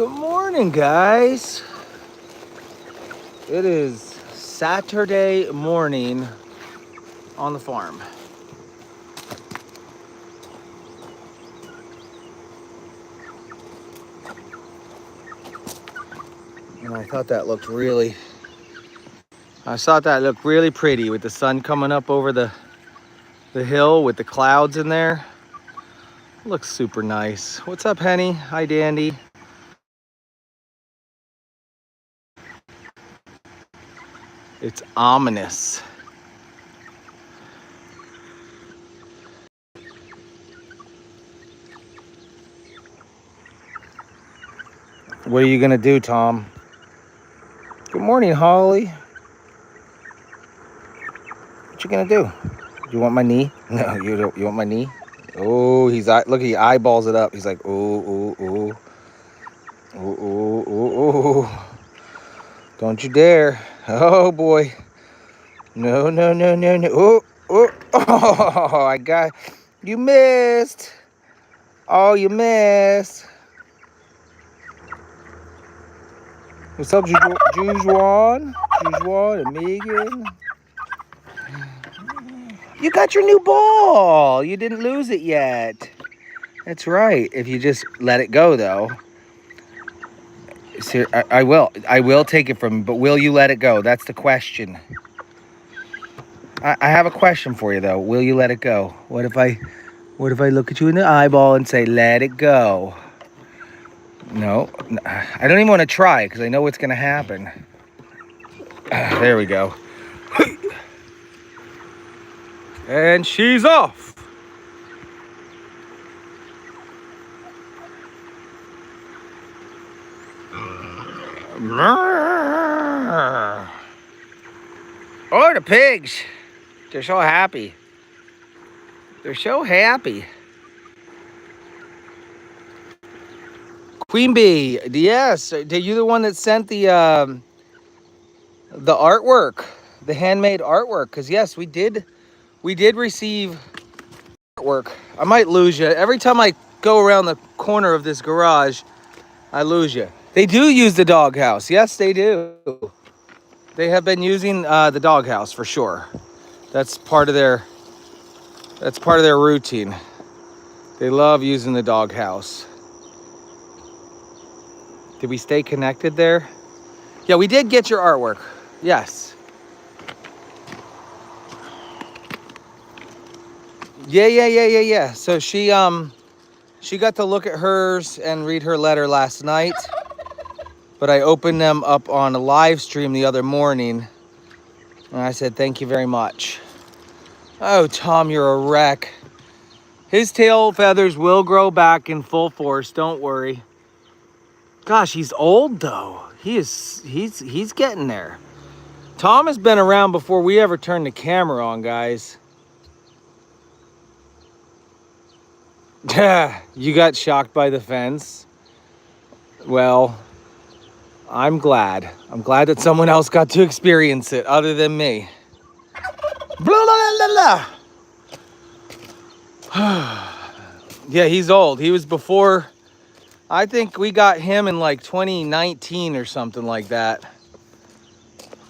Good morning, guys. It is Saturday morning on the farm. And I thought that looked really pretty with the sun coming up over the hill with the clouds in there. Looks super nice. What's up, Henny? Hi, Dandy. It's ominous. What are you gonna do, Tom? Good morning, Holly. What you gonna do? You want my knee? No, you don't. You want my knee? Oh, look, he eyeballs it up. He's like, ooh, ooh, ooh. Ooh, ooh, ooh, ooh. Don't you dare. Oh, boy. No, no, no, no, no. Oh, oh, oh, I got, you missed. Oh, you missed. What's up, Jujuan? Jujuan and Megan? You got your new ball. You didn't lose it yet. That's right. If you just let it go, though. So I will take it from you, but will you let it go? That's the question. I have a question for you, though. Will you let it go? What if I look at you in the eyeball and say, let it go? No, I don't even want to try because I know what's going to happen. There we go. And she's off. Oh, the pigs. They're so happy. They're so happy. Queen Bee, yes. Are you the one that sent the artwork, the handmade artwork? Because yes, we did receive artwork. I might lose you every time I go around the corner of this garage. I lose you. They do use the doghouse. Yes, they do. They have been using the doghouse for sure. That's part of their routine. They love using the doghouse. Did we stay connected there? Yeah, we did get your artwork. Yes. Yeah. So she got to look at hers and read her letter last night. But I opened them up on a live stream the other morning. And I said, thank you very much. Oh, Tom, you're a wreck. His tail feathers will grow back in full force. Don't worry. Gosh, he's old though. He's getting there. Tom has been around before we ever turned the camera on, guys. You got shocked by the fence. Well, I'm glad. I'm glad that someone else got to experience it other than me. Blah, blah, blah, blah. Yeah, he's old. He was before, I think we got him in like 2019 or something like that.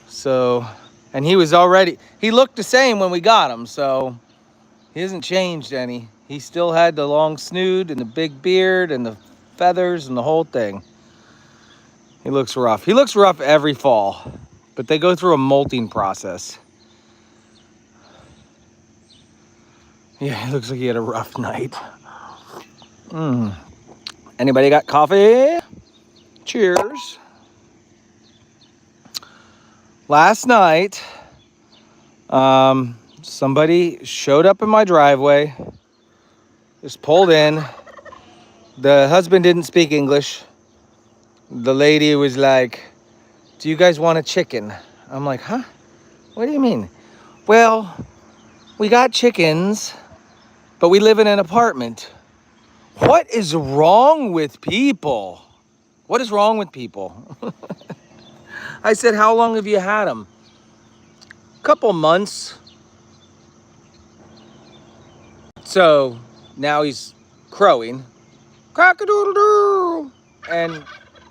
So, and he looked the same when we got him, so he hasn't changed any. He still had the long snoot and the big beard and the feathers and the whole thing. He looks rough. He looks rough every fall, but they go through a molting process. Yeah, it looks like he had a rough night. Anybody got coffee? Cheers. Last night, somebody showed up in my driveway, just pulled in. The husband didn't speak English. The lady was like, do you guys want a chicken? I'm like, huh? What do you mean? Well, we got chickens, but we live in an apartment. What is wrong with people? What is wrong with people? I said, how long have you had them? Couple months. So now he's crowing. Cock-a-doodle-doo. And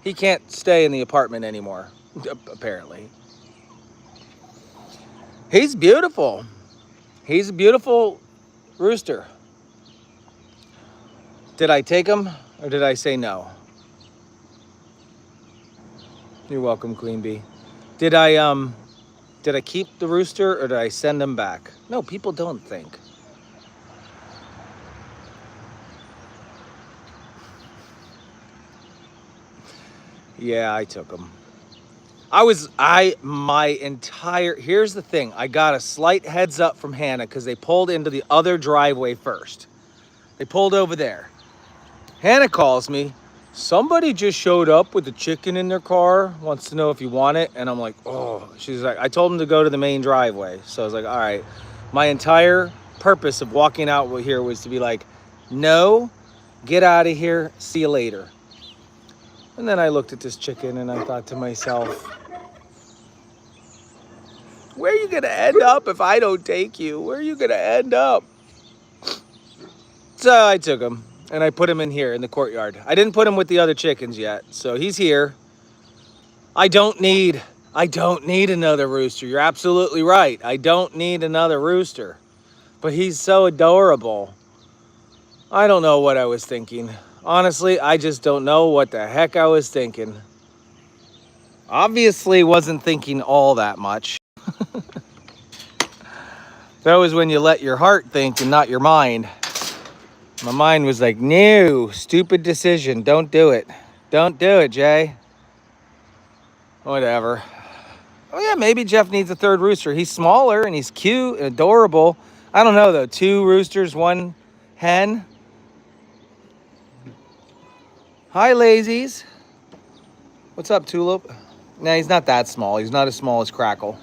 He can't stay in the apartment anymore, apparently. He's beautiful. He's a beautiful rooster. Did I take him or did I say no? You're welcome, Queen Bee. Did I keep the rooster or did I send him back? No, people don't think. Yeah, I took him. Here's the thing. I got a slight heads up from Hannah because they pulled into the other driveway first. They pulled over there. Hannah calls me. Somebody just showed up with a chicken in their car, wants to know if you want it. And I'm like, oh, she's like, I told him to go to the main driveway. So I was like, all right. My entire purpose of walking out here was to be like, no, get out of here. See you later. And then I looked at this chicken and I thought to myself, where are you going to end up if I don't take you? Where are you going to end up? So I took him and I put him in here in the courtyard. I didn't put him with the other chickens yet. So he's here. I don't need another rooster. You're absolutely right. I don't need another rooster. But he's so adorable. I don't know what I was thinking. Honestly, I just don't know what the heck I was thinking. Obviously wasn't thinking all that much. That was when you let your heart think and not your mind. My mind was like, no, stupid decision. Don't do it. Don't do it, Jay. Whatever. Oh yeah, maybe Jeff needs a third rooster. He's smaller and he's cute and adorable. I don't know though. 2 roosters, 1 hen. Hi, lazies. What's up, Tulip? Nah, he's not that small. He's not as small as Crackle.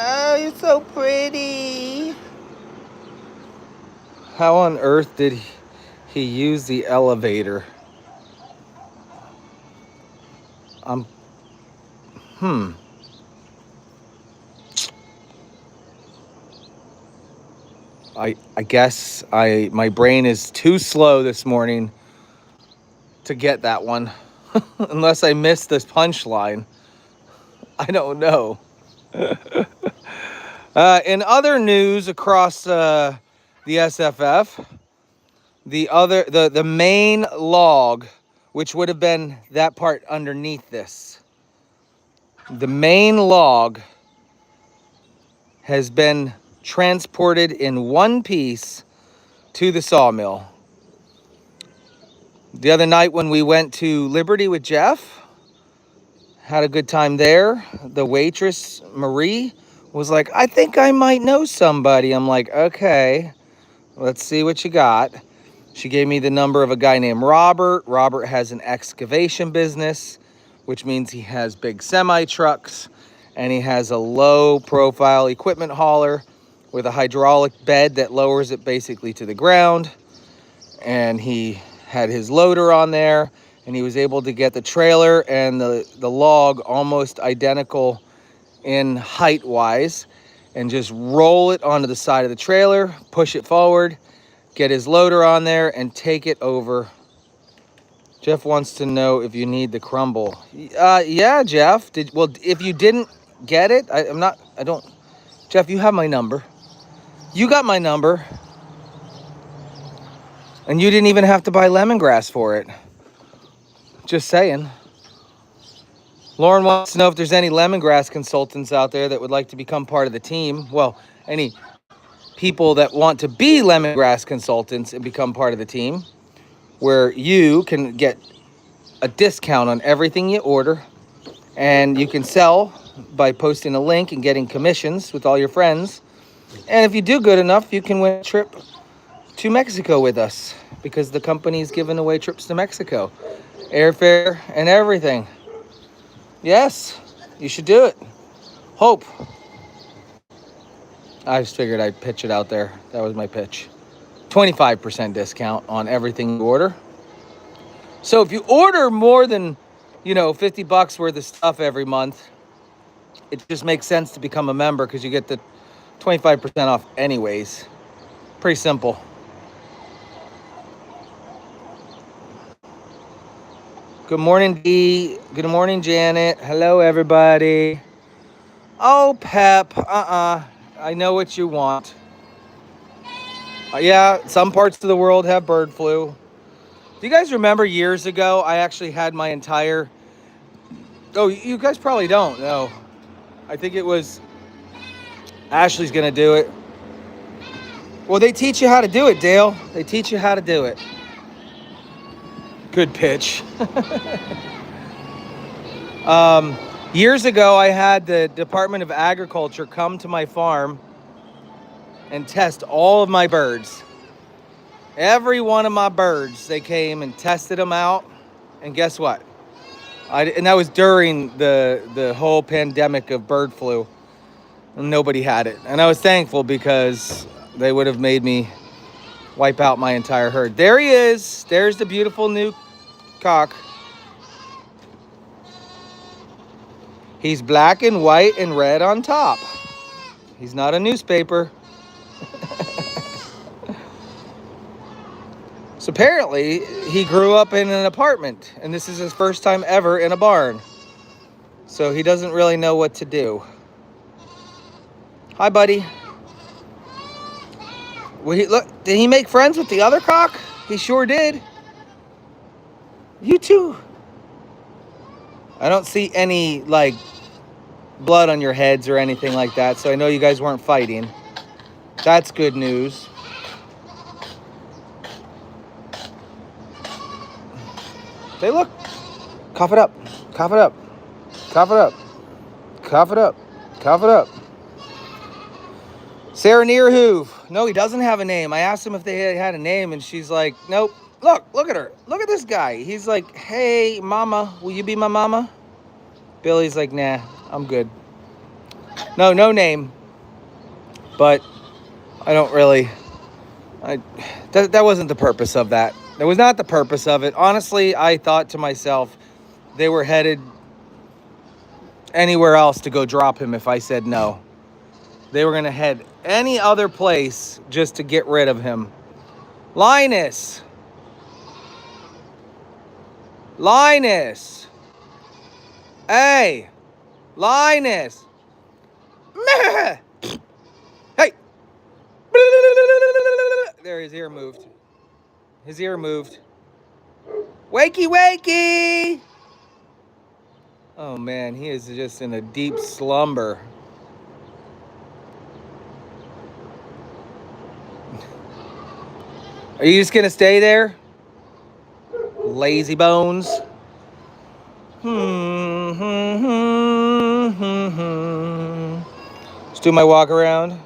Oh, you're so pretty. How on earth did he use the elevator? I guess my brain is too slow this morning to get that one. Unless I missed this punchline. I don't know. In other news across the SFF, the main log, which would have been that part underneath this, the main log has been transported in one piece to the sawmill. The other night when we went to Liberty with Jeff, had a good time there. The waitress, Marie, was like, I think I might know somebody. I'm like, okay, let's see what you got. She gave me the number of a guy named Robert. Robert has an excavation business, which means he has big semi trucks, and he has a low profile equipment hauler with a hydraulic bed that lowers it basically to the ground. And he had his loader on there, and he was able to get the trailer and the log almost identical in height wise, and just roll it onto the side of the trailer, push it forward, get his loader on there, and take it over. Jeff wants to know if you need the crumble. Yeah, Jeff. If you didn't get it, Jeff, you have my number. You got my number. And you didn't even have to buy lemongrass for it. Just saying. Lauren wants to know if there's any lemongrass consultants out there that would like to become part of the team. Well, any people that want to be lemongrass consultants and become part of the team, where you can get a discount on everything you order, and you can sell by posting a link and getting commissions with all your friends. And if you do good enough, you can win a trip to Mexico with us, because the company's giving away trips to Mexico, airfare and everything. Yes, you should do it. Hope. I just figured I'd pitch it out there. That was my pitch. 25% discount on everything you order. So if you order more than, $50 worth of stuff every month, it just makes sense to become a member, because you get the 25% off anyways. Pretty simple. Good morning, Dee. Good morning, Janet. Hello, everybody. Oh, Pep. I know what you want. Yeah, some parts of the world have bird flu. Do you guys remember years ago, I actually had my entire... Oh, you guys probably don't. No. I think it was... Ashley's going to do it. Well, they teach you how to do it, Dale. They teach you how to do it. Good pitch. Years ago, I had the Department of Agriculture come to my farm and test all of my birds. Every one of my birds, they came and tested them out. And guess what? And that was during the whole pandemic of bird flu. And nobody had it. And I was thankful because they would have made me wipe out my entire herd. There he is. There's the beautiful new cock. He's black and white and red on top. He's not a newspaper. So apparently, he grew up in an apartment, and this is his first time ever in a barn. So he doesn't really know what to do. Hi, buddy. Look, did he make friends with the other cock? He sure did. You too. I don't see any, like, blood on your heads or anything like that, so I know you guys weren't fighting. That's good news. Hey, look. Cough it up. Cough it up. Cough it up. Cough it up. Cough it up. Sarah Neerhoove. No, he doesn't have a name. I asked him if they had a name, and she's like, nope. Look at her. Look at this guy. He's like, hey, mama, will you be my mama? Billy's like, nah, I'm good. No name. But I don't really... That wasn't the purpose of that. That was not the purpose of it. Honestly, I thought to myself, they were headed anywhere else to go drop him if I said no. They were going to head any other place just to get rid of him. Linus. Hey. Linus. Hey. There, his ear moved. Wakey. Oh, man, he is just in a deep slumber. Are you just going to stay there? Lazy bones. Let's do my walk around.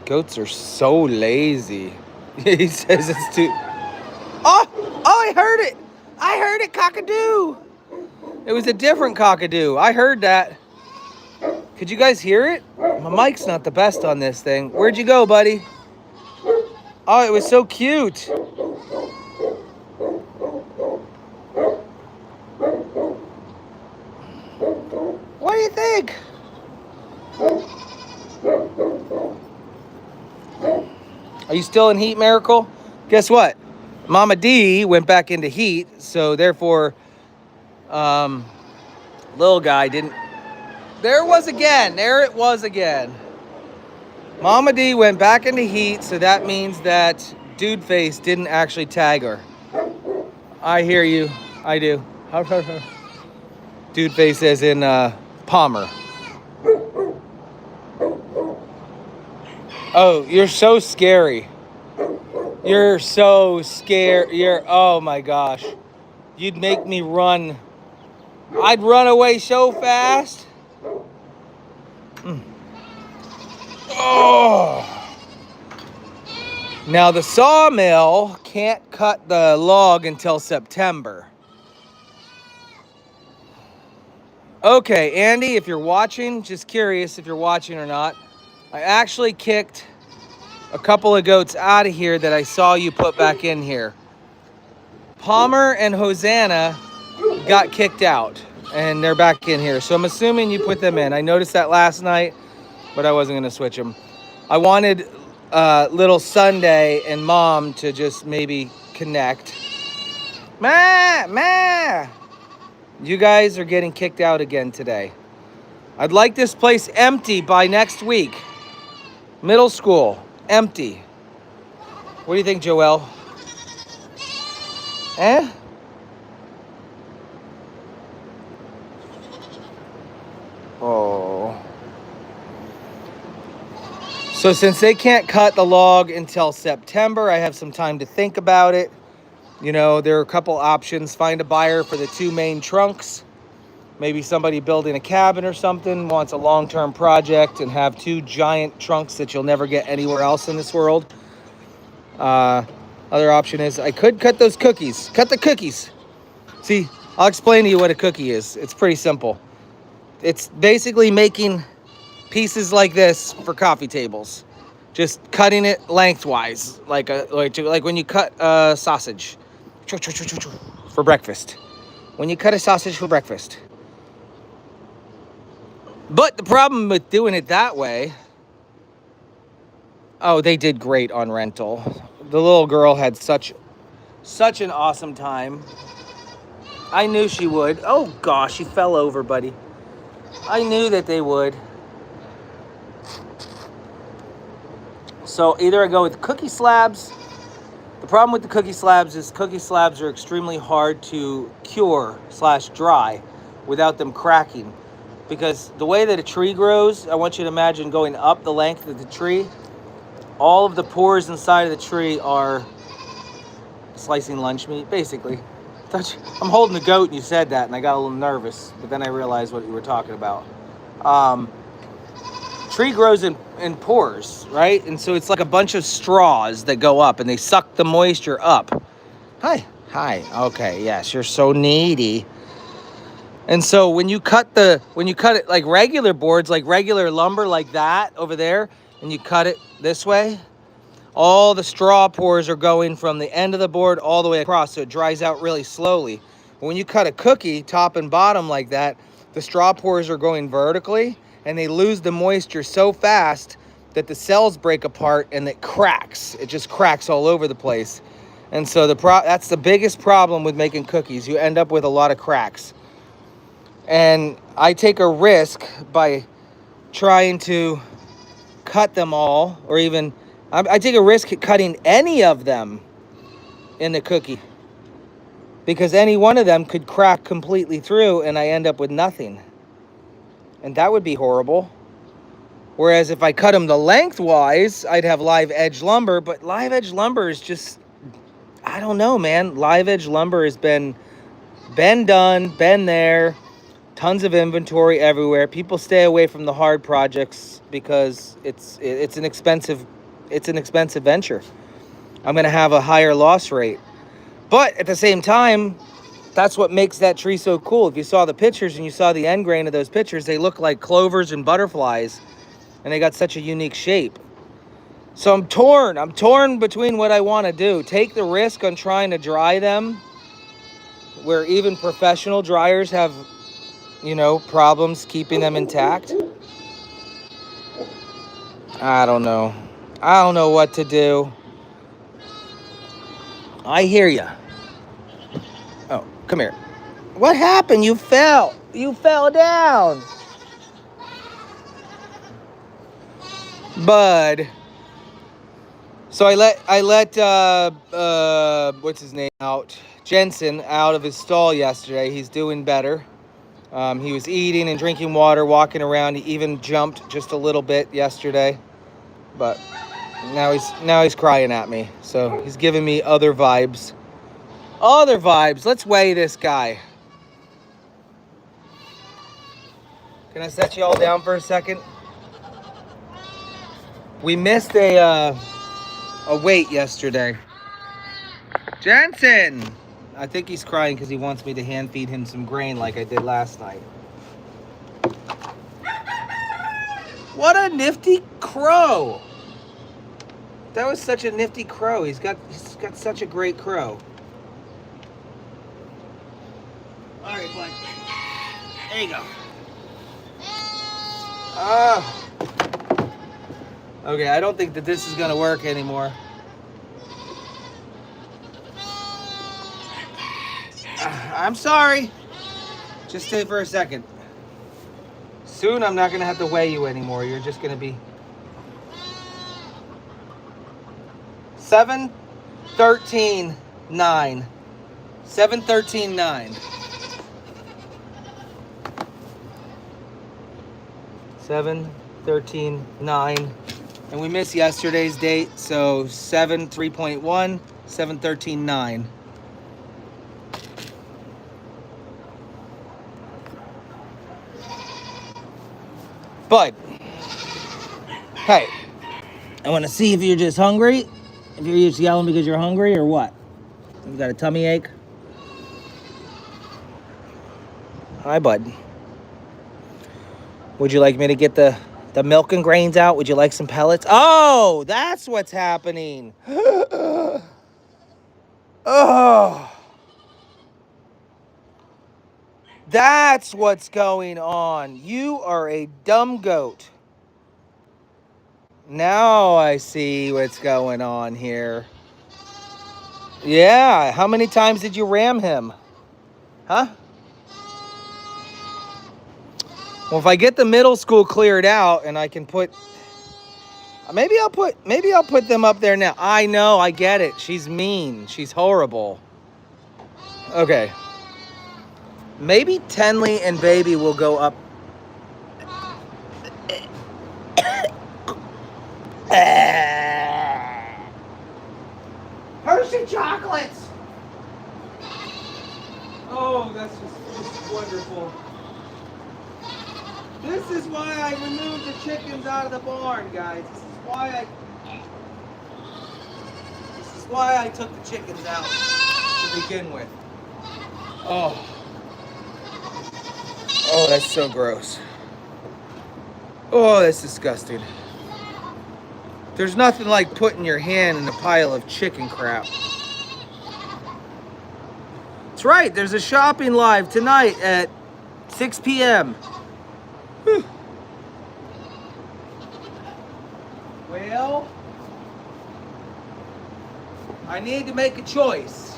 Goats are so lazy. He says it's too... Oh, I heard it. Cockadoo. It was a different cockadoo. I heard that. Could you guys hear it? My mic's not the best on this thing. Where'd you go, buddy? Oh, it was so cute. What do you think? Are you still in heat, Miracle? Guess what? Mama D went back into heat, so therefore, little guy didn't... There it was again. Mama D went back into heat, so that means that Dude Face didn't actually tag her. I hear you. I do. Dude Face as in Palmer. Oh, you're so scary. You're so scared. Oh my gosh. You'd make me run. I'd run away so fast. Oh. Now the sawmill can't cut the log until September. Okay, Andy, if you're watching, just curious if you're watching or not. I actually kicked a couple of goats out of here that I saw you put back in here. Palmer and Hosanna got kicked out, and they're back in here. So I'm assuming you put them in. I noticed that last night, but I wasn't going to switch them. I wanted little Sunday and Mom to just maybe connect. Ma! You guys are getting kicked out again today. I'd like this place empty by next week. Middle school, empty. What do you think, Joelle? Eh? Oh. So since they can't cut the log until September, I have some time to think about it. You know, there are a couple options. Find a buyer for the 2 main trunks. Maybe somebody building a cabin or something wants a long-term project and have 2 giant trunks that you'll never get anywhere else in this world. Other option is I could cut those cookies. Cut the cookies. See, I'll explain to you what a cookie is. It's pretty simple. It's basically making pieces like this for coffee tables. Just cutting it lengthwise, like when you cut a sausage for breakfast. When you cut a sausage for breakfast. But the problem with doing it that way, oh, they did great on rental. The little girl had such an awesome time. I knew she would. Oh gosh, she fell over, buddy. I knew that they would. So either I go with cookie slabs. The problem with the cookie slabs is cookie slabs are extremely hard to cure/dry without them cracking. Because the way that a tree grows, I want you to imagine going up the length of the tree. All of the pores inside of the tree are slicing lunch meat, basically. I'm holding the goat and you said that and I got a little nervous, but then I realized what you were talking about. Tree grows in pores, right? And so it's like a bunch of straws that go up and they suck the moisture up. Hi. Okay, yes, you're so needy. And so when you cut it like regular boards, like regular lumber like that over there, and you cut it this way, all the straw pores are going from the end of the board all the way across, so it dries out really slowly. But when you cut a cookie top and bottom like that, the straw pores are going vertically, and they lose the moisture so fast that the cells break apart and it cracks. It just cracks all over the place. And so that's the biggest problem with making cookies. You end up with a lot of cracks. And I take a risk by trying to cut them all, or even I take a risk at cutting any of them in the cookie, because any one of them could crack completely through and I end up with nothing. And that would be horrible. Whereas if I cut them the lengthwise, I'd have live edge lumber, but live edge lumber is just, I don't know, man. Live edge lumber has been done, been there. Tons of inventory everywhere. People stay away from the hard projects because it's an expensive venture. I'm going to have a higher loss rate. But at the same time, that's what makes that tree so cool. If you saw the pictures and you saw the end grain of those pictures, they look like clovers and butterflies, and they got such a unique shape. So I'm torn between what I want to do. Take the risk on trying to dry them, where even professional dryers have, problems keeping them intact. I don't know what to do. I hear you. Oh, come here. What happened? You fell down. Bud. So I let what's his name out? Jensen out of his stall yesterday. He's doing better. He was eating and drinking water, walking around. He even jumped just a little bit yesterday, but now he's crying at me. So he's giving me other vibes. Let's weigh this guy. Can I set you all down for a second? We missed a weight yesterday. Jensen! I think he's crying because he wants me to hand feed him some grain like I did last night. What a nifty crow! That was such a nifty crow. He's got such a great crow. All right, bud. There you go. Okay, I don't think that this is gonna work anymore. I'm sorry. Just stay for a second. Soon I'm not gonna have to weigh you anymore. You're just gonna be 7:13:9. 7:13:9. 7:13:9. And we missed yesterday's date, so 7:3.1, 7:13:9. But hey, I want to see if you're just hungry, if you're just yelling because you're hungry or what. You got a tummy ache? Hi, bud. Would you like me to get the milk and grains out? Would you like some pellets? Oh, that's what's happening. Oh, that's what's going on. You are a dumb goat. Now I see what's going on here. Yeah, how many times did you ram him? Huh? Well, if I get the middle school cleared out and I can put, maybe I'll put them up there now. I know, I get it. She's mean. She's horrible. Okay. Maybe Tenley and Baby will go up. Hershey chocolates. Oh, that's just wonderful. This is why I removed the chickens out of the barn, guys. This is why I took the chickens out to begin with. Oh. Oh, that's so gross. Oh, that's disgusting. There's nothing like putting your hand in a pile of chicken crap. That's right, there's a shopping live tonight at 6 p.m. Whew. Well, I need to make a choice.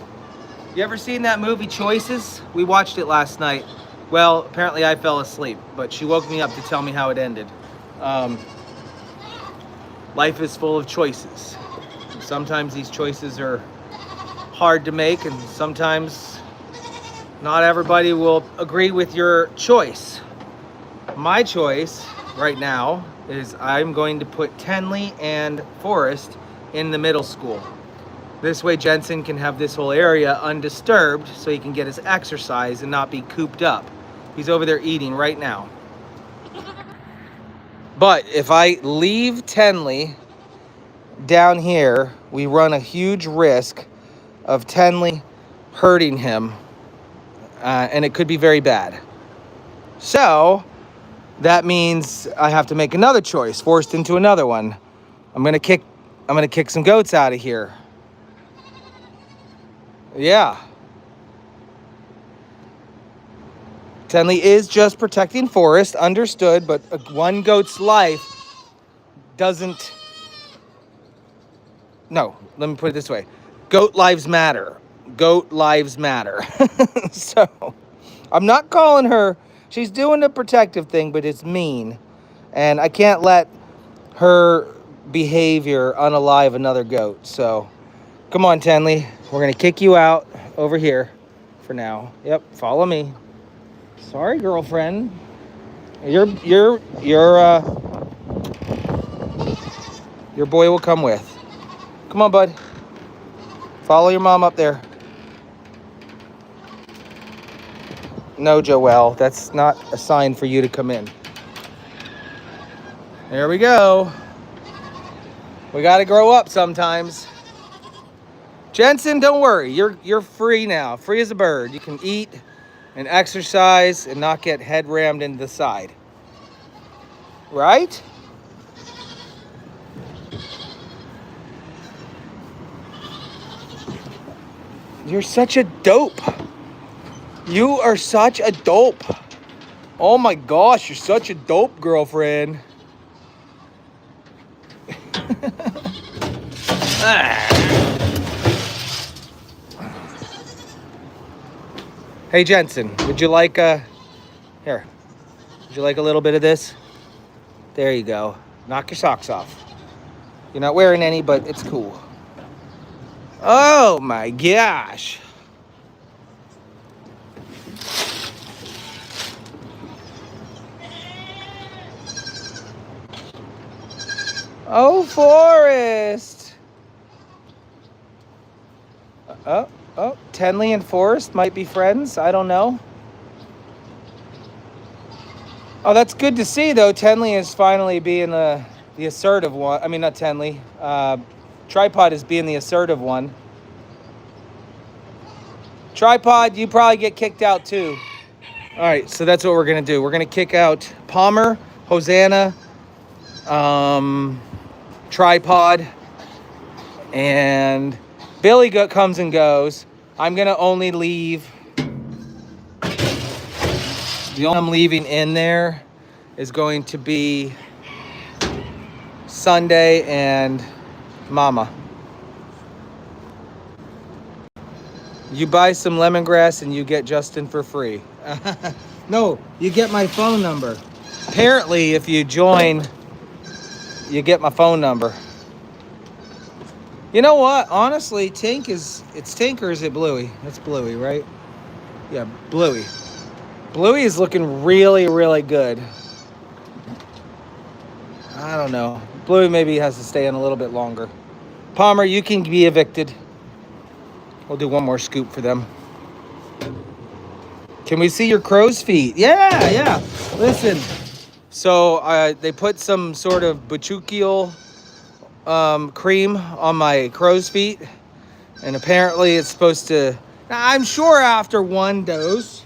You ever seen that movie Choices? We watched it last night. Well, apparently I fell asleep, but she woke me up to tell me how it ended. Life is full of choices. Sometimes these choices are hard to make, and sometimes not everybody will agree with your choice. My choice right now is I'm going to put Tenley and Forrest in the middle school. This way Jensen can have this whole area undisturbed so he can get his exercise and not be cooped up. He's over there eating right now. But if I leave Tenley down here, we run a huge risk of Tenley hurting him, and it could be very bad. So that means I have to make another choice, forced into another one. I'm gonna kick some goats out of here. Yeah. Tenley is just protecting Forrest, understood, but one goat's life doesn't... No, let me put it this way. Goat lives matter. Goat lives matter. So, I'm not calling her... She's doing a protective thing, but it's mean. And I can't let her behavior unalive another goat. So, come on, Tenley. We're going to kick you out over here for now. Yep, follow me. Sorry, girlfriend. Your boy will come with. Come on, bud. Follow your mom up there. No, Joelle, that's not a sign for you to come in. There we go. We got to grow up sometimes. Jensen, don't worry. You're free now. Free as a bird. You can eat and exercise and not get head rammed into the side. Right? You're such a dope. You are such a dope. Oh my gosh, you're such a dope, girlfriend. Hey Jensen, would you like here? Would you like a little bit of this? There you go. Knock your socks off. You're not wearing any, but it's cool. Oh my gosh. Oh, Forrest. Oh, Tenley and Forrest might be friends. I don't know. Oh, that's good to see, though. Tenley is finally being the assertive one. I mean, not Tenley. Tripod is being the assertive one. Tripod, you probably get kicked out, too. All right, so that's what we're going to do. We're going to kick out Palmer, Hosanna, Tripod, and Billy comes and goes. I'm going to only leave... The only I'm leaving in there is going to be Sunday and Mama. You buy some lemongrass and you get Justin for free. No, you get my phone number. Apparently, if you join, you get my phone number. You know what? Honestly, it's Tink or is it Bluey? It's Bluey, right? Yeah, Bluey. Bluey is looking really, really good. I don't know. Bluey maybe has to stay in a little bit longer. Palmer, you can be evicted. We'll do one more scoop for them. Can we see your crow's feet? Yeah. Listen. So they put some sort of bachuchial cream on my crow's feet. And apparently it's supposed to... Now, I'm sure after one dose,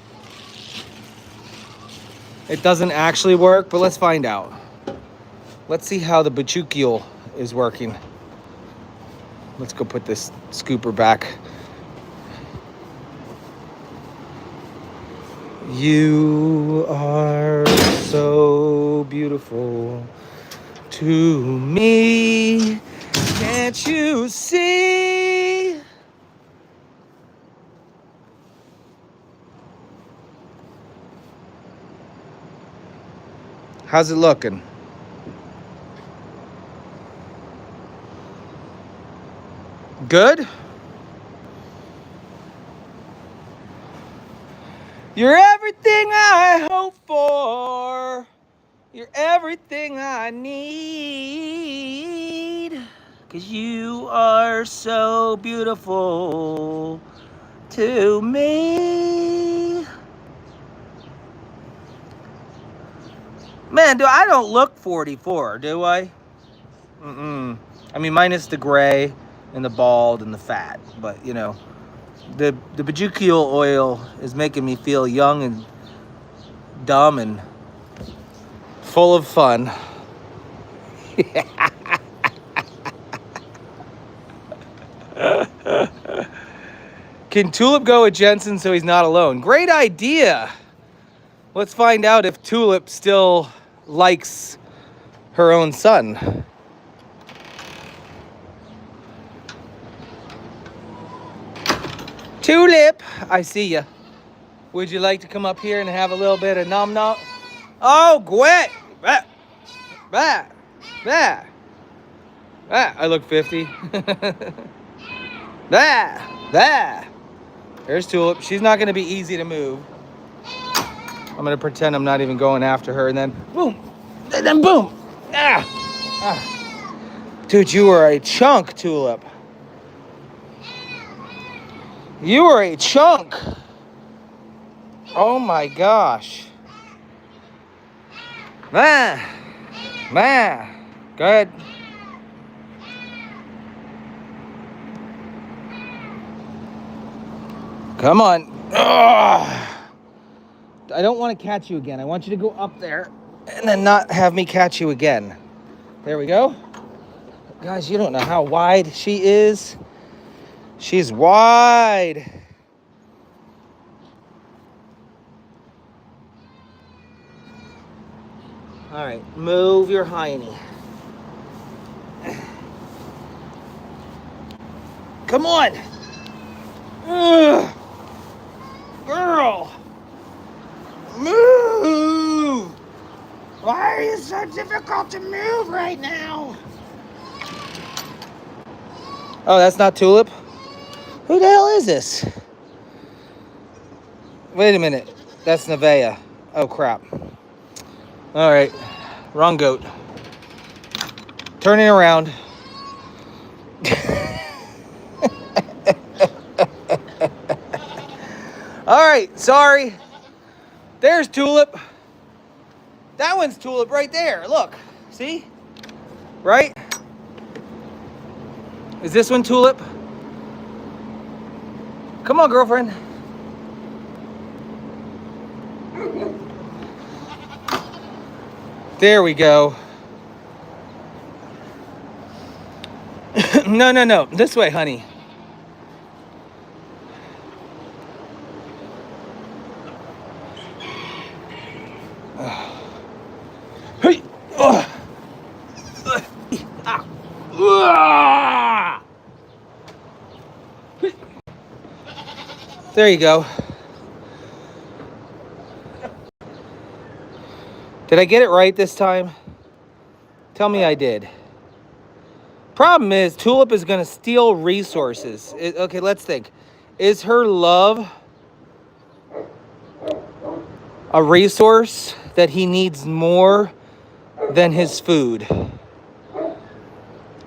it doesn't actually work, but let's find out. Let's see how the bachuchial is working. Let's go put this scooper back. You are so beautiful to me. Can't you see? How's it looking? Good? You're everything I hope for. You're everything I need. 'Cause you are so beautiful to me. Man, I don't look 44, do I? I mean, minus the gray and the bald and the fat. But, you know, the bajukial oil is making me feel young and dumb and full of fun. Can Tulip go with Jensen so he's not alone? Great idea. Let's find out if Tulip still likes her own son. Tulip, I see ya. Would you like to come up here and have a little bit of nom-nom? Oh, quit! I look 50. There's Tulip. She's not going to be easy to move. I'm going to pretend I'm not even going after her, and then boom! And then boom! Dude, you are a chunk, Tulip. You are a chunk. Oh my gosh. Good. Come on. Ugh. I don't want to catch you again. I want you to go up there and then not have me catch you again. There we go. Guys, you don't know how wide she is. She's wide. All right, move your hiney. Come on. Ugh. Girl. Move. Why are you so difficult to move right now? Oh, that's not Tulip? Who the hell is this? Wait a minute. That's Nevaeh. Oh, crap. All right. Wrong goat. Turning around. All right. Sorry. There's Tulip. That one's Tulip right there. Look. See? Right? Is this one Tulip? Come on, girlfriend. There we go. No. This way, honey. Hey. There you go. Did I get it right this time? Tell me I did. Problem is, Tulip is going to steal resources. Okay, let's think. Is her love a resource that he needs more than his food?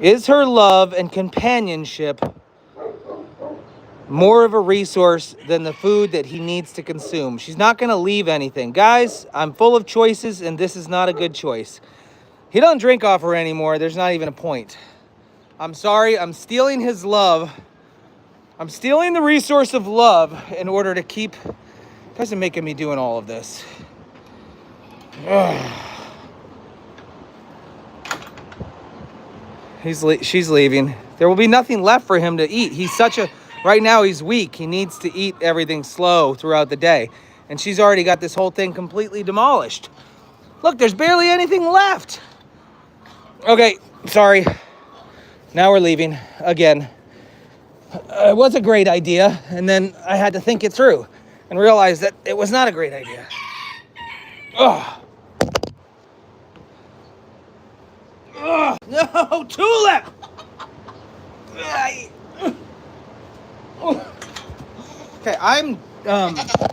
Is her love and companionship more of a resource than the food that he needs to consume? She's not going to leave anything. Guys, I'm full of choices, and this is not a good choice. He doesn't drink off her anymore. There's not even a point. I'm sorry. I'm stealing his love. I'm stealing the resource of love in order to keep... Guys are making me doing all of this. Ugh. She's leaving. There will be nothing left for him to eat. He's such a... Right now, he's weak. He needs to eat everything slow throughout the day. And she's already got this whole thing completely demolished. Look, there's barely anything left. Okay, sorry. Now we're leaving again. It was a great idea, and then I had to think it through and realize that it was not a great idea. Ugh. Ugh. No, Tulip! Okay,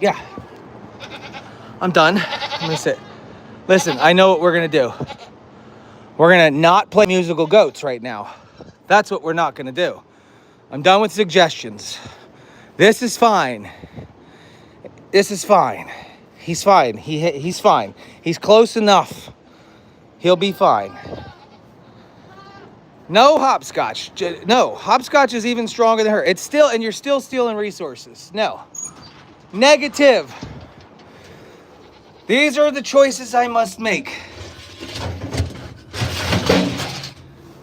yeah. I'm done. I'm gonna sit. Listen, I know what we're gonna do. We're gonna not play musical goats right now. That's what we're not gonna do. I'm done with suggestions. This is fine. This is fine. He's fine. He's fine. He's close enough. He'll be fine. No hopscotch. No, hopscotch is even stronger than her. It's still, and you're still stealing resources. No. Negative. These are the choices I must make.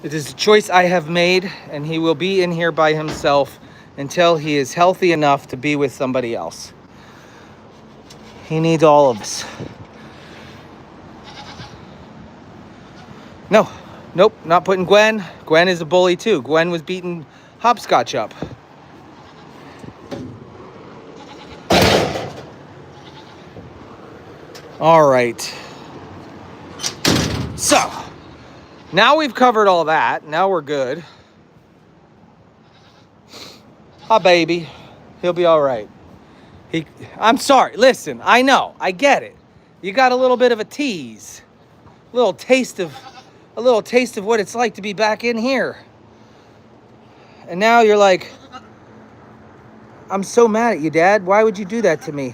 It is a choice I have made, and he will be in here by himself until he is healthy enough to be with somebody else. He needs all of us. No. Nope, not putting Gwen. Gwen is a bully too. Gwen was beating hopscotch up. All right. So, now we've covered all that. Now we're good. Hi, baby. He'll be all right. I'm sorry. Listen, I know. I get it. You got a little bit of a tease. A little taste of what it's like to be back in here. And now you're like, I'm so mad at you, Dad. Why would you do that to me?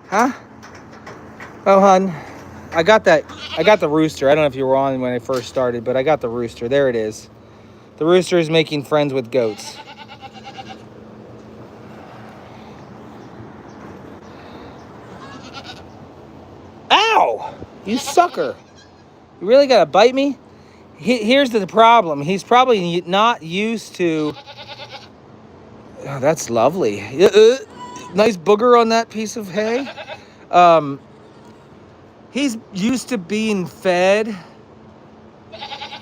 Huh? Oh, hun. I got the rooster. I don't know if you were on when I first started, but I got the rooster. There it is. The rooster is making friends with goats. Ow! You sucker. You really gotta bite me? Here's the problem. He's probably not used to... Oh, that's lovely. Nice booger on that piece of hay. He's used to being fed.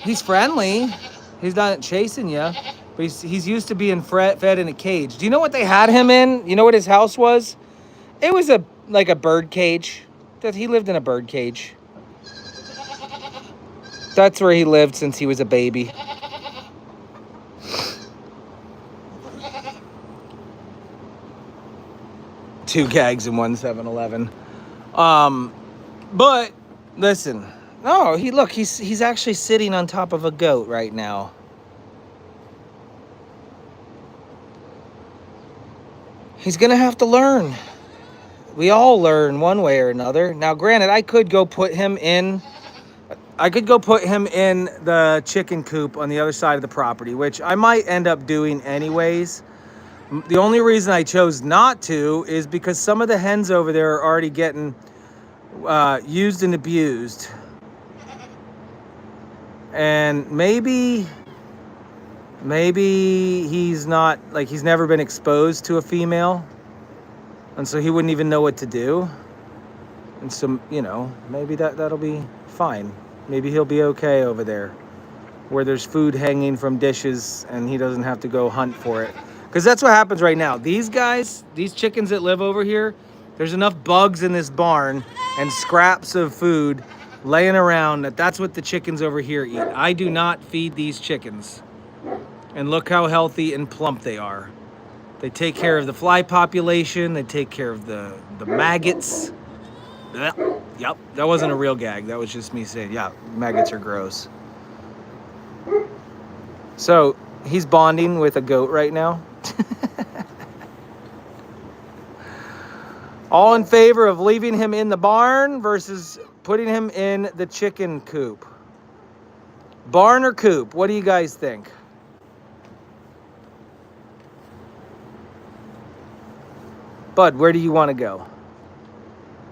He's friendly. He's not chasing you. But he's used to being fed in a cage. Do you know what they had him in? You know what his house was? It was like a bird cage. That he lived in a bird cage. That's where he lived since he was a baby. Two gags in one 7-Eleven. But listen, no, he's actually sitting on top of a goat right now. He's gonna have to learn. We all learn one way or another. Now, granted, I could go put him in the chicken coop on the other side of the property, which I might end up doing anyways. The only reason I chose not to is because some of the hens over there are already getting used and abused. And maybe he's not, like, he's never been exposed to a female. And so he wouldn't even know what to do. And so, maybe that'll be fine. Maybe he'll be okay over there where there's food hanging from dishes and he doesn't have to go hunt for it. Because that's what happens right now. These chickens that live over here, there's enough bugs in this barn and scraps of food laying around that's what the chickens over here eat. I do not feed these chickens. And look how healthy and plump they are. They take care of the fly population. They take care of the maggots. Yep, that wasn't a real gag. That was just me saying, yeah, maggots are gross. So he's bonding with a goat right now. All in favor of leaving him in the barn versus putting him in the chicken coop. Barn or coop? What do you guys think? Bud, where do you want to go?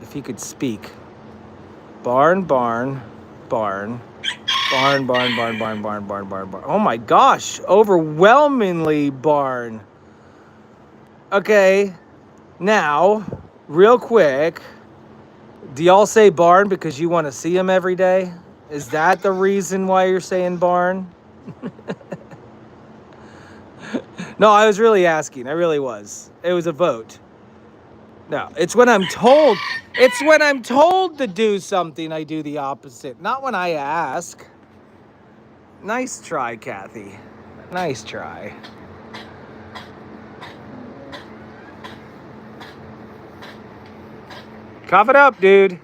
If he could speak. Barn, barn, barn. Barn, barn, barn, barn, barn, barn, barn, barn. Oh my gosh, overwhelmingly barn. Okay, now, real quick, do y'all say barn because you want to see him every day? Is that the reason why you're saying barn? No, I was really asking. I really was. It was a vote. No, it's when I'm told. It's when I'm told to do something, I do the opposite. Not when I ask. Nice try, Kathy. Nice try. Cough it up, dude.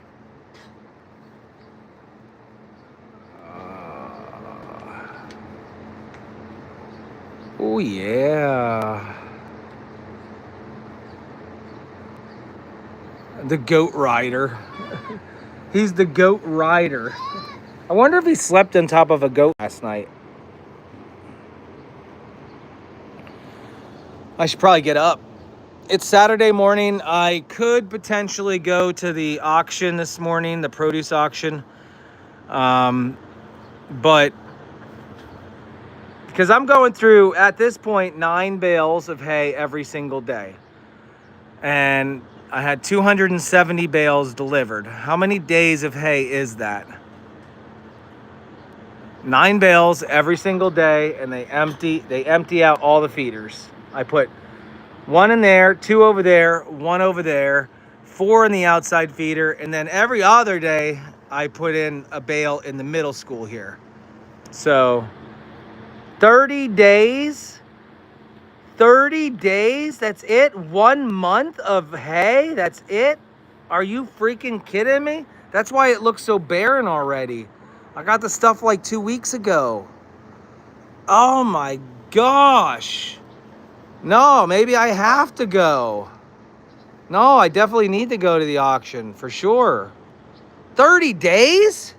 Oh, yeah. The goat rider. He's the goat rider. I wonder if he slept on top of a goat last night. I should probably get up. It's Saturday morning. I could potentially go to the auction this morning, the produce auction. But because I'm going through, at this point, 9 bales of hay every single day. And I had 270 bales delivered. How many days of hay is that? 9 bales every single day, and they empty out all the feeders. I put 1 in there, 2 over there, 1 over there, 4 in the outside feeder, and then every other day I put in a bale in the middle school here. So 30 days? 30 days? That's it? 1 month of hay? That's it? Are you freaking kidding me? That's why it looks so barren already. I got the stuff like 2 weeks ago. Oh my gosh. No, maybe I have to go. No, I definitely need to go to the auction for sure. 30 days?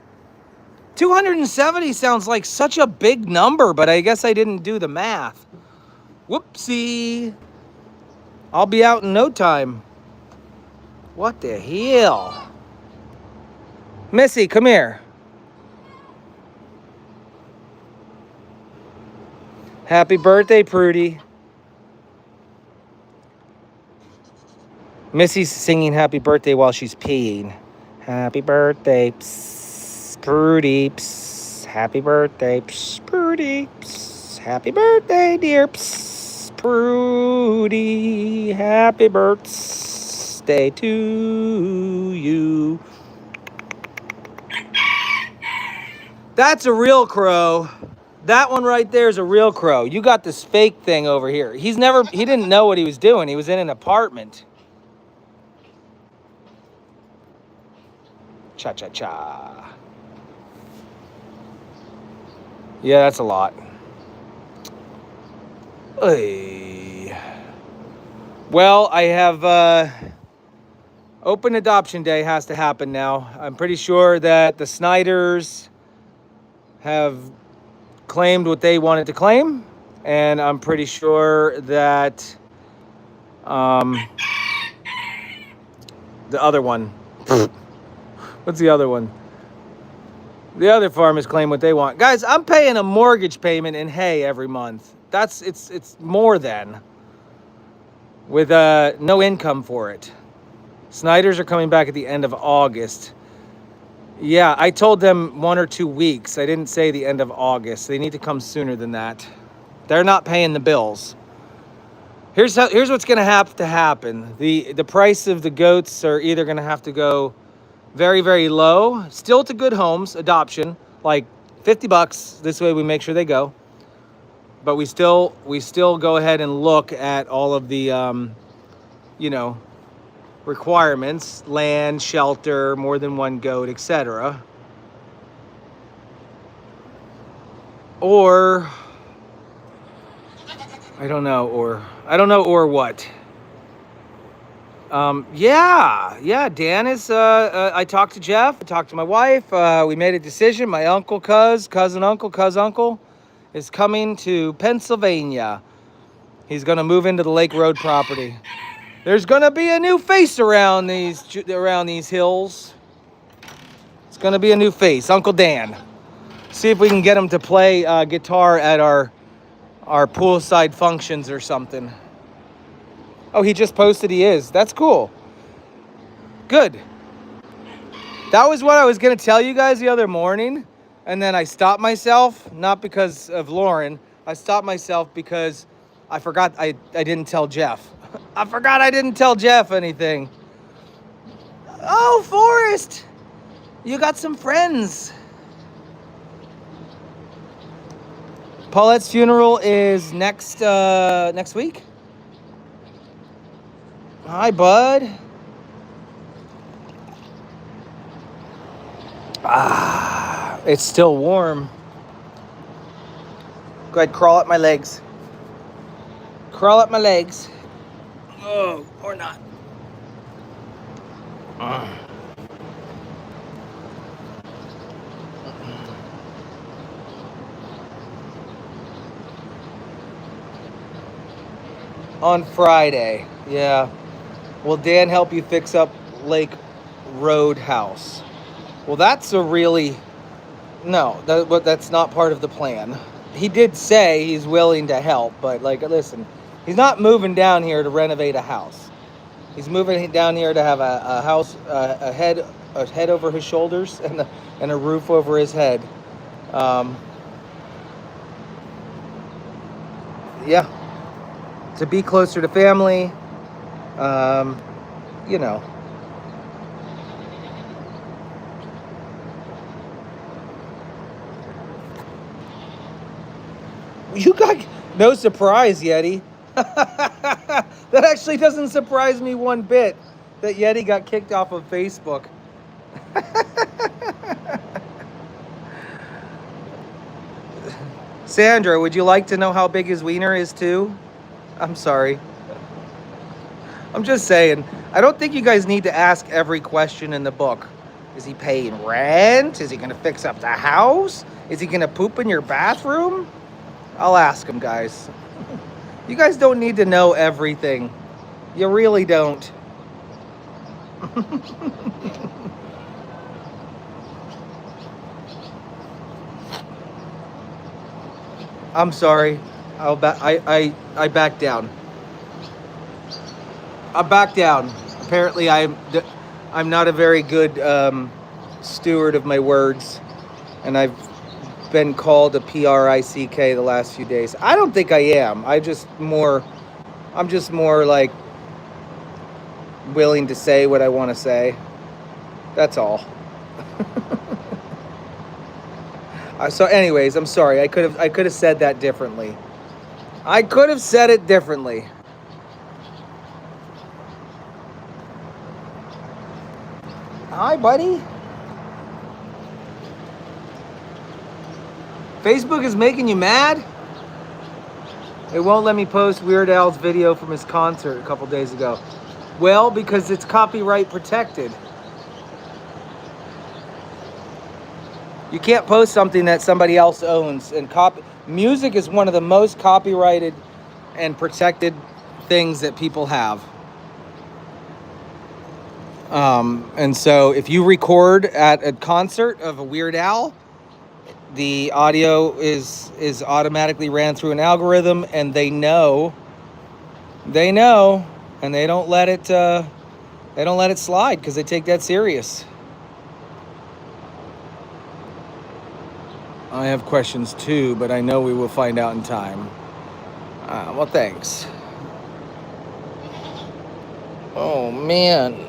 270 sounds like such a big number, but I guess I didn't do the math. Whoopsie. I'll be out in no time. What the hell? Missy, come here. Happy birthday, Prudy. Missy's singing happy birthday while she's peeing. Happy birthday, psst, Prudy, psst, happy birthday, psst, Prudy, psst, Happy birthday, dear Prudy. Happy birthday to you. That's a real crow. That one right there is a real crow. You got this fake thing over here. He didn't know what he was doing. He was in an apartment. Cha-cha-cha. Yeah, that's a lot. Oy. Well, I have open adoption day has to happen now. I'm pretty sure that the Snyders have claimed what they wanted to claim, and I'm pretty sure that the other one, what's the other one? The other farmers claim what they want. Guys, I'm paying a mortgage payment in hay every month. It's more than, with no income for it. Snyders are coming back at the end of August. Yeah, I told them 1 or 2 weeks. I didn't say the end of August. They need to come sooner than that. They're not paying the bills. Here's what's going to have to happen. The price of the goats are either going to have to go very, very low, still to good homes, adoption, like $50. This way we make sure they go. But we still go ahead and look at all of the, requirements, land, shelter, more than one goat, etc. Or, I don't know or what. Dan is, I talked to Jeff, I talked to my wife, we made a decision. My uncle, cousin uncle is coming to Pennsylvania. He's gonna move into the Lake Road property. There's gonna be a new face around these hills. It's gonna be a new face, Uncle Dan. See if we can get him to play guitar at our poolside functions or something. Oh, he just posted he is. That's cool. Good. That was what I was gonna tell you guys the other morning, and then I stopped myself, not because of Lauren. I stopped myself because I forgot I didn't tell Jeff. I forgot I didn't tell Jeff anything. Oh, Forrest, you got some friends. Paulette's funeral is next week. Hi, bud. It's still warm. Go ahead, crawl up my legs. Crawl up my legs. Oh, or not. On Friday, yeah. Will Dan help you fix up Lake Road house? Well, that's a really... No, that's not part of the plan. He did say he's willing to help, but listen, he's not moving down here to renovate a house. He's moving down here to have a house, a head over his shoulders and a roof over his head. Yeah, to be closer to family. You got no surprise, Yeti. That actually doesn't surprise me one bit that Yeti got kicked off of Facebook. Sandra, would you like to know how big his wiener is too? I'm sorry. I'm just saying, I don't think you guys need to ask every question in the book. Is he paying rent? Is he going to fix up the house? Is he going to poop in your bathroom? I'll ask him, guys. You guys don't need to know everything. You really don't. I'm sorry. I back down. I back down. Apparently, I'm not a very good steward of my words, and I've been called a prick the last few days. I don't think I am. I'm just more like willing to say what I want to say. That's all. So anyways, I'm sorry. I could have said that differently. I could have said it differently. Hi, buddy. Facebook is making you mad? It won't let me post Weird Al's video from his concert a couple days ago. Well, because it's copyright protected. You can't post something that somebody else owns. And music is one of the most copyrighted and protected things that people have. And so if you record at a concert of a Weird Al, the audio is automatically ran through an algorithm, and they know, and they don't let it slide because they take that serious. I have questions too, but I know we will find out in time. Well, thanks. Oh man.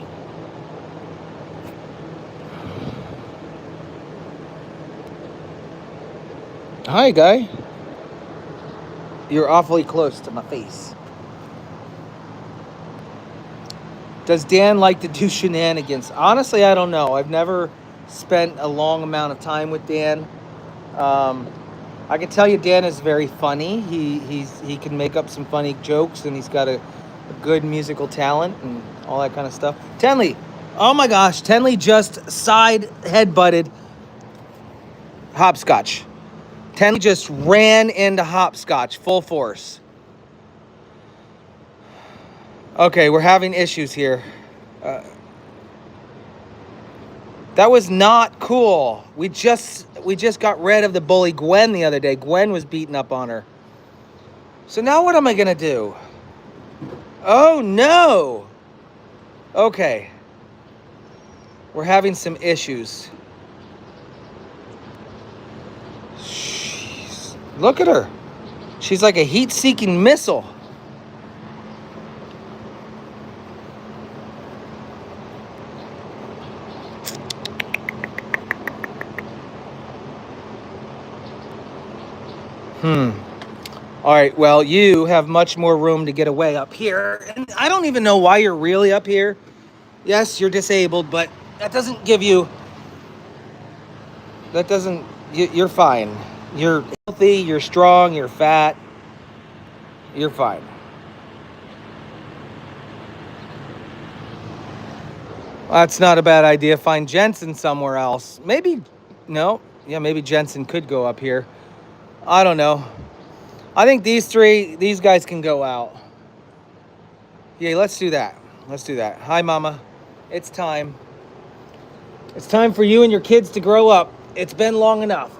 Hi, guy. You're awfully close to my face. Does Dan like to do shenanigans? Honestly, I don't know. I've never spent a long amount of time with Dan. I can tell you Dan is very funny. He can make up some funny jokes, and he's got a good musical talent and all that kind of stuff. Tenley. Oh my gosh. Tenley just headbutted Hopscotch. Tenley just ran into Hopscotch full force. Okay, we're having issues here. That was not cool. We just got rid of the bully Gwen the other day. Gwen was beating up on her. So now what am I gonna do? Oh no. Okay. We're having some issues. Jeez. Look at her. She's like a heat-seeking missile. All right, well, you have much more room to get away up here. And I don't even know why you're really up here. Yes, you're disabled, but that doesn't give you... You're fine. You're healthy, you're strong, you're fat. You're fine. Well, that's not a bad idea. Find Jensen somewhere else. Maybe Jensen could go up here. I don't know. I think these guys can go out. Yeah, let's do that. Hi, Mama. It's time. It's time for you and your kids to grow up. It's been long enough.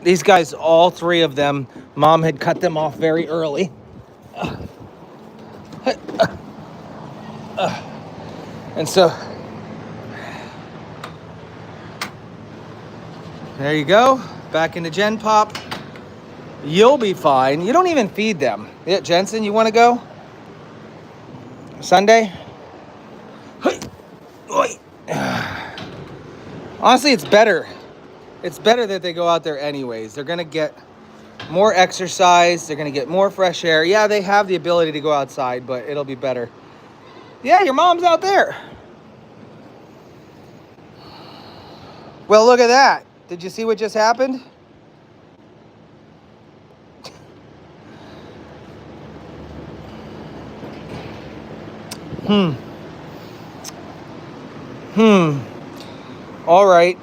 These guys, all three of them, Mom had cut them off very early. And so, there you go. Back into Gen Pop. You'll be fine. You don't even feed them. Yeah, Jensen, you want to go? Sunday? Honestly, it's better. It's better that they go out there anyways. They're going to get more exercise. They're going to get more fresh air. Yeah, they have the ability to go outside, but it'll be better. Yeah, your mom's out there. Well, look at that. Did you see what just happened? All right.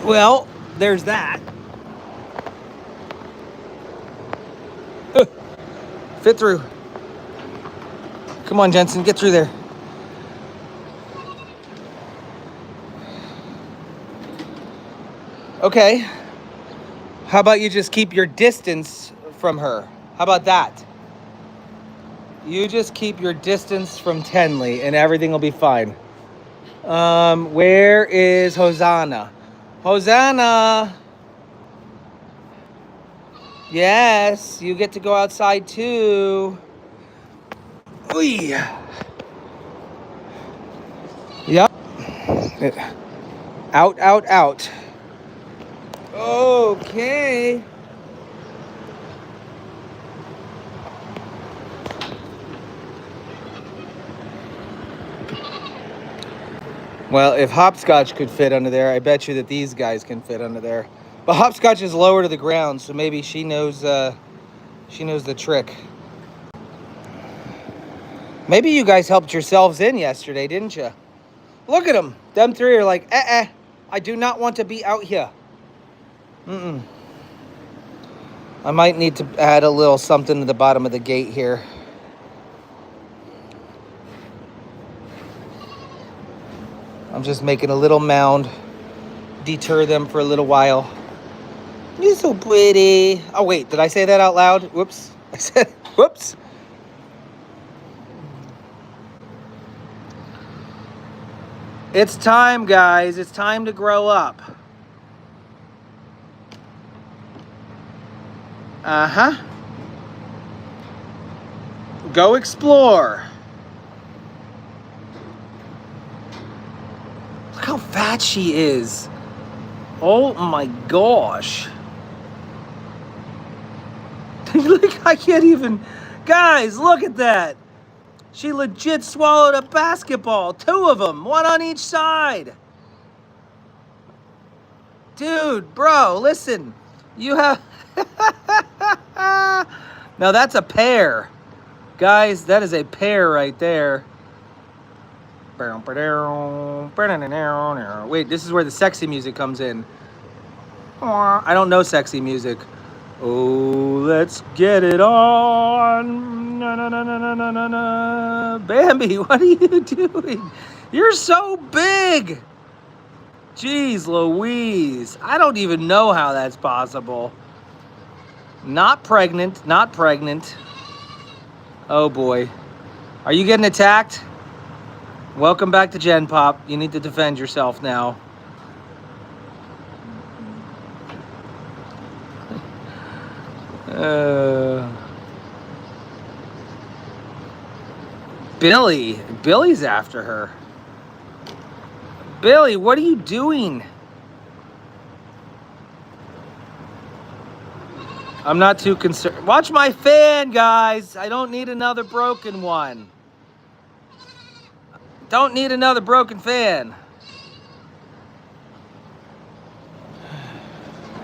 Well, there's that. Fit through. Come on, Jensen, get through there. Okay. How about you just keep your distance from her? How about that? You just keep your distance from Tenley and everything will be fine. Where is Hosanna? Hosanna. Yes, you get to go outside too. Oy. Yep. Out, out, out. Okay. Well, if hopscotch could fit under there, I bet you that these guys can fit under there. But hopscotch is lower to the ground, so maybe she knows the trick. Maybe you guys helped yourselves in yesterday, didn't you? Look at them. Them three are like, I do not want to be out here. I might need to add a little something to the bottom of the gate here. I'm just making a little mound. Deter them for a little while. You're so pretty. Oh, wait. Did I say that out loud? Whoops. I said, whoops. It's time, guys. It's time to grow up. Uh-huh. Go explore. Look how fat she is. Oh my gosh. Look, I can't even. Guys, look at that. She legit swallowed a basketball. 2 of them. 1 on each side. Dude, bro, listen. You have... Now that's a pear. Guys, that is a pear right there. Wait, this is where the sexy music comes in. I don't know sexy music. Oh, let's get it on. Na, na, na, na, na, na, na. Bambi, what are you doing? You're so big. Jeez Louise. I don't even know how that's possible. Not pregnant, not pregnant. Oh boy. Are you getting attacked? Welcome back to Gen Pop. You need to defend yourself now. Billy's after her. Billy, what are you doing? I'm not too concerned. Watch my fan, guys. I don't need another broken one. Don't need another broken fan.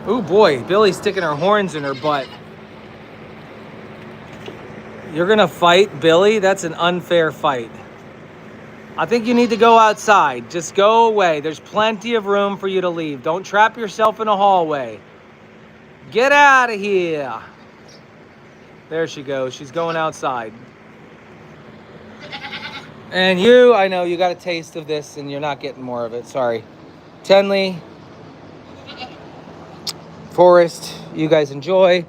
Oh boy, Billy's sticking her horns in her butt. You're gonna fight Billy? That's an unfair fight. I think you need to go outside. Just go away. There's plenty of room for you to leave. Don't trap yourself in a hallway. Get out of here. There she goes. She's going outside. And you, I know you got a taste of this and you're not getting more of it. Sorry. Tenley, Forrest, you guys enjoy.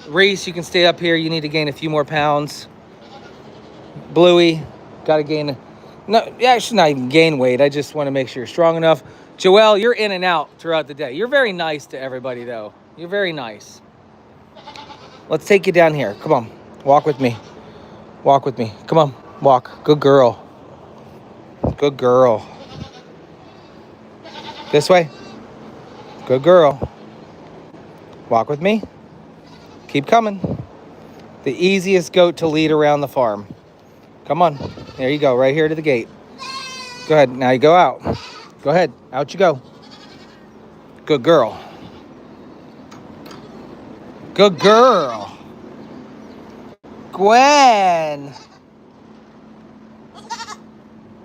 Reese, you can stay up here. You need to gain a few more pounds. Bluey, got to gain. No, yeah, I should not even gain weight. I just want to make sure you're strong enough. Joelle, you're in and out throughout the day. You're very nice to everybody, though. You're very nice. Let's take you down here. Come on. Walk with me. Walk with me. Come on. Walk. Good girl. Good girl. This way. Good girl. Walk with me. Keep coming. The easiest goat to lead around the farm. Come on. There you go. Right here to the gate. Go ahead. Now you go out. Go ahead. Out you go. Good girl. Good girl. Gwen.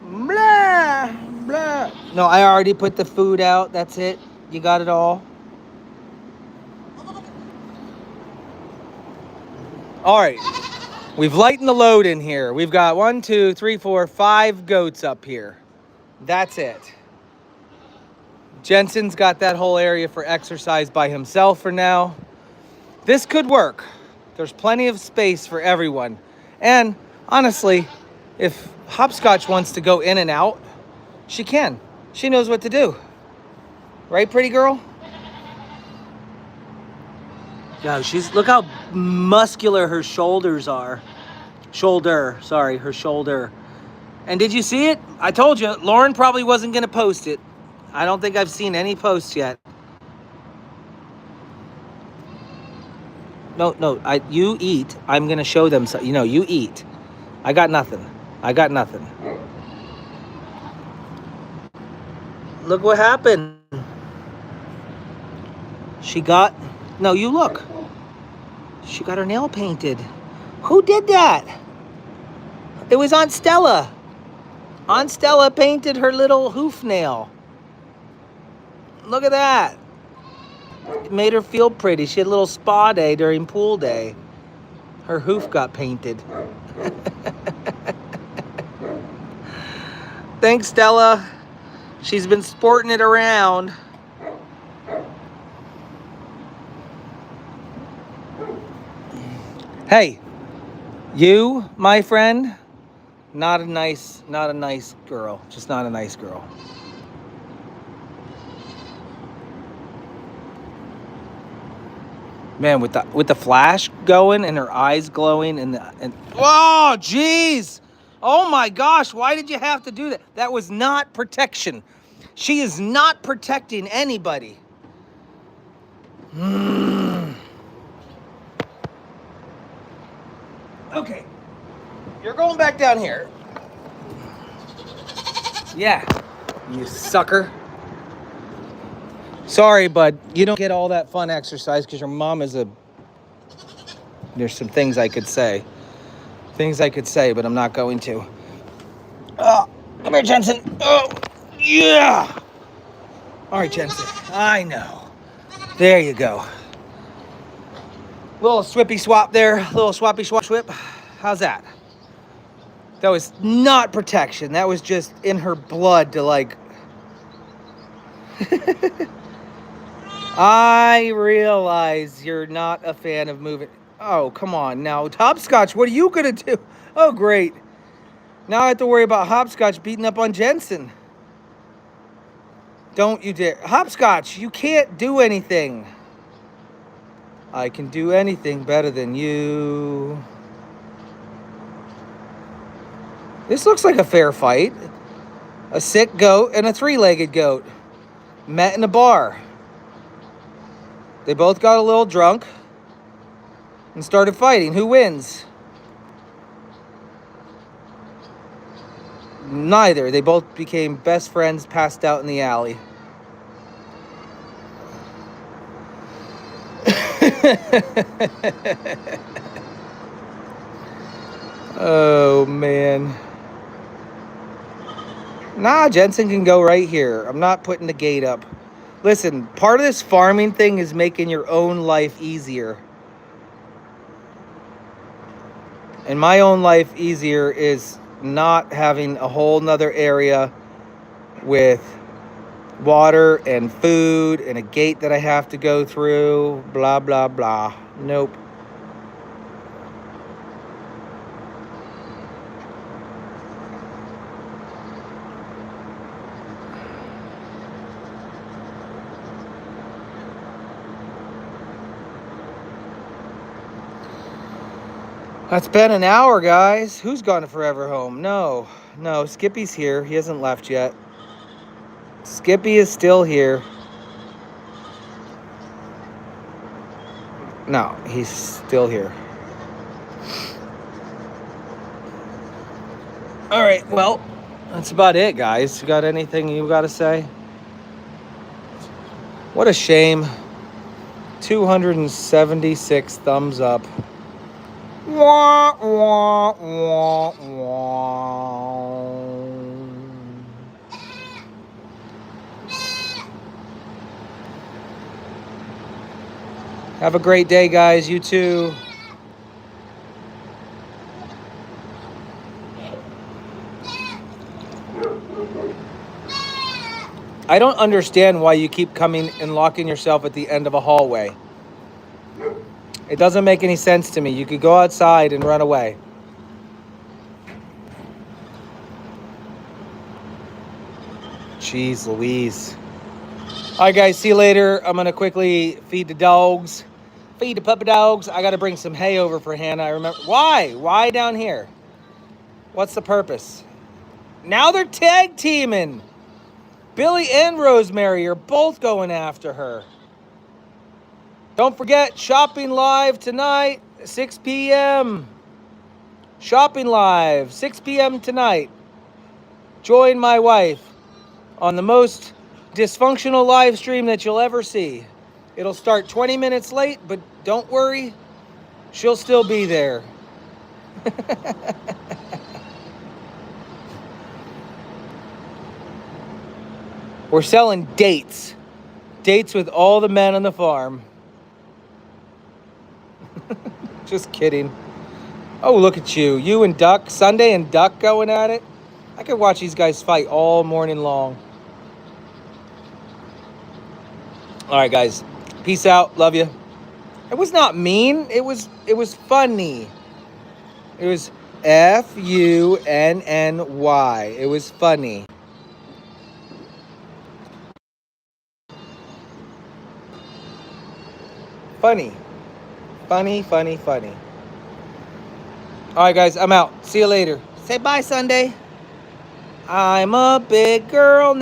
Blah, blah. No, I already put the food out. That's it. You got it all. All right. We've lightened the load in here. We've got 1, 2, 3, 4, 5 goats up here. That's it. Jensen's got that whole area for exercise by himself for now. This could work. There's plenty of space for everyone. And honestly, if Hopscotch wants to go in and out, she can. She knows what to do. Right, pretty girl? Yeah, look how muscular her shoulders are. Her shoulder. And did you see it? I told you, Lauren probably wasn't going to post it. I don't think I've seen any posts yet. No, you eat. I'm going to show them, you eat. I got nothing. Look what happened. You look. She got her nail painted. Who did that? It was Aunt Stella. Aunt Stella painted her little hoof nail. Look at that. It made her feel pretty. She had a little spa day during pool day. Her hoof got painted. Thanks, Stella. She's been sporting it around. Hey, you, my friend, not a nice girl. Just not a nice girl. Man, with the flash going and her eyes glowing and oh, jeez. Oh my gosh, why did you have to do that? That was not protection. She is not protecting anybody. Okay. You're going back down here. Yeah. You sucker. Sorry, bud. You don't get all that fun exercise because your mom is There's some things I could say. But I'm not going to. Oh, come here, Jensen. Oh, yeah. All right, Jensen. I know. There you go. Little swippy swap there. Little swappy swip. How's that? That was not protection. That was just in her blood to like... I realize you're not a fan of moving. Oh, come on now. Hopscotch, what are you going to do? Oh, great. Now I have to worry about Hopscotch beating up on Jensen. Don't you dare. Hopscotch, you can't do anything. I can do anything better than you. This looks like a fair fight. A sick goat and a three-legged goat met in a bar. They both got a little drunk and started fighting. Who wins? Neither. They both became best friends, passed out in the alley. Oh, man. Nah, Jensen can go right here. I'm not putting the gate up. Listen, part of this farming thing is making your own life easier. And my own life easier is not having a whole nother area with water and food and a gate that I have to go through, blah, blah, blah. Nope. That's been an hour, guys. Who's gone to Forever Home? No, Skippy's here. He hasn't left yet. Skippy is still here. No, he's still here. All right, well, that's about it, guys. You got anything you got to say? What a shame. 276 thumbs up. Wah, wah, wah, wah. Have a great day, guys. You too. I don't understand why you keep coming and locking yourself at the end of a hallway. It doesn't make any sense to me. You could go outside and run away. Jeez Louise. All right, guys, see you later. I'm going to quickly feed the dogs. Feed the puppy dogs. I got to bring some hay over for Hannah. I remember. Why? Why down here? What's the purpose? Now they're tag teaming. Billy and Rosemary are both going after her. Don't forget, shopping live tonight, 6 p.m. Shopping live, 6 p.m. tonight. Join my wife on the most dysfunctional live stream that you'll ever see. It'll start 20 minutes late, but don't worry, she'll still be there. We're selling dates. Dates with all the men on the farm. Just kidding. Oh, look at you. You and Duck. Sunday and Duck going at it. I could watch these guys fight all morning long. All right, guys. Peace out. Love you. It was not mean. It was funny. It was Funny. It was funny. Funny. Funny, funny, funny. All right, guys. I'm out. See you later. Say bye, Sunday. I'm a big girl now.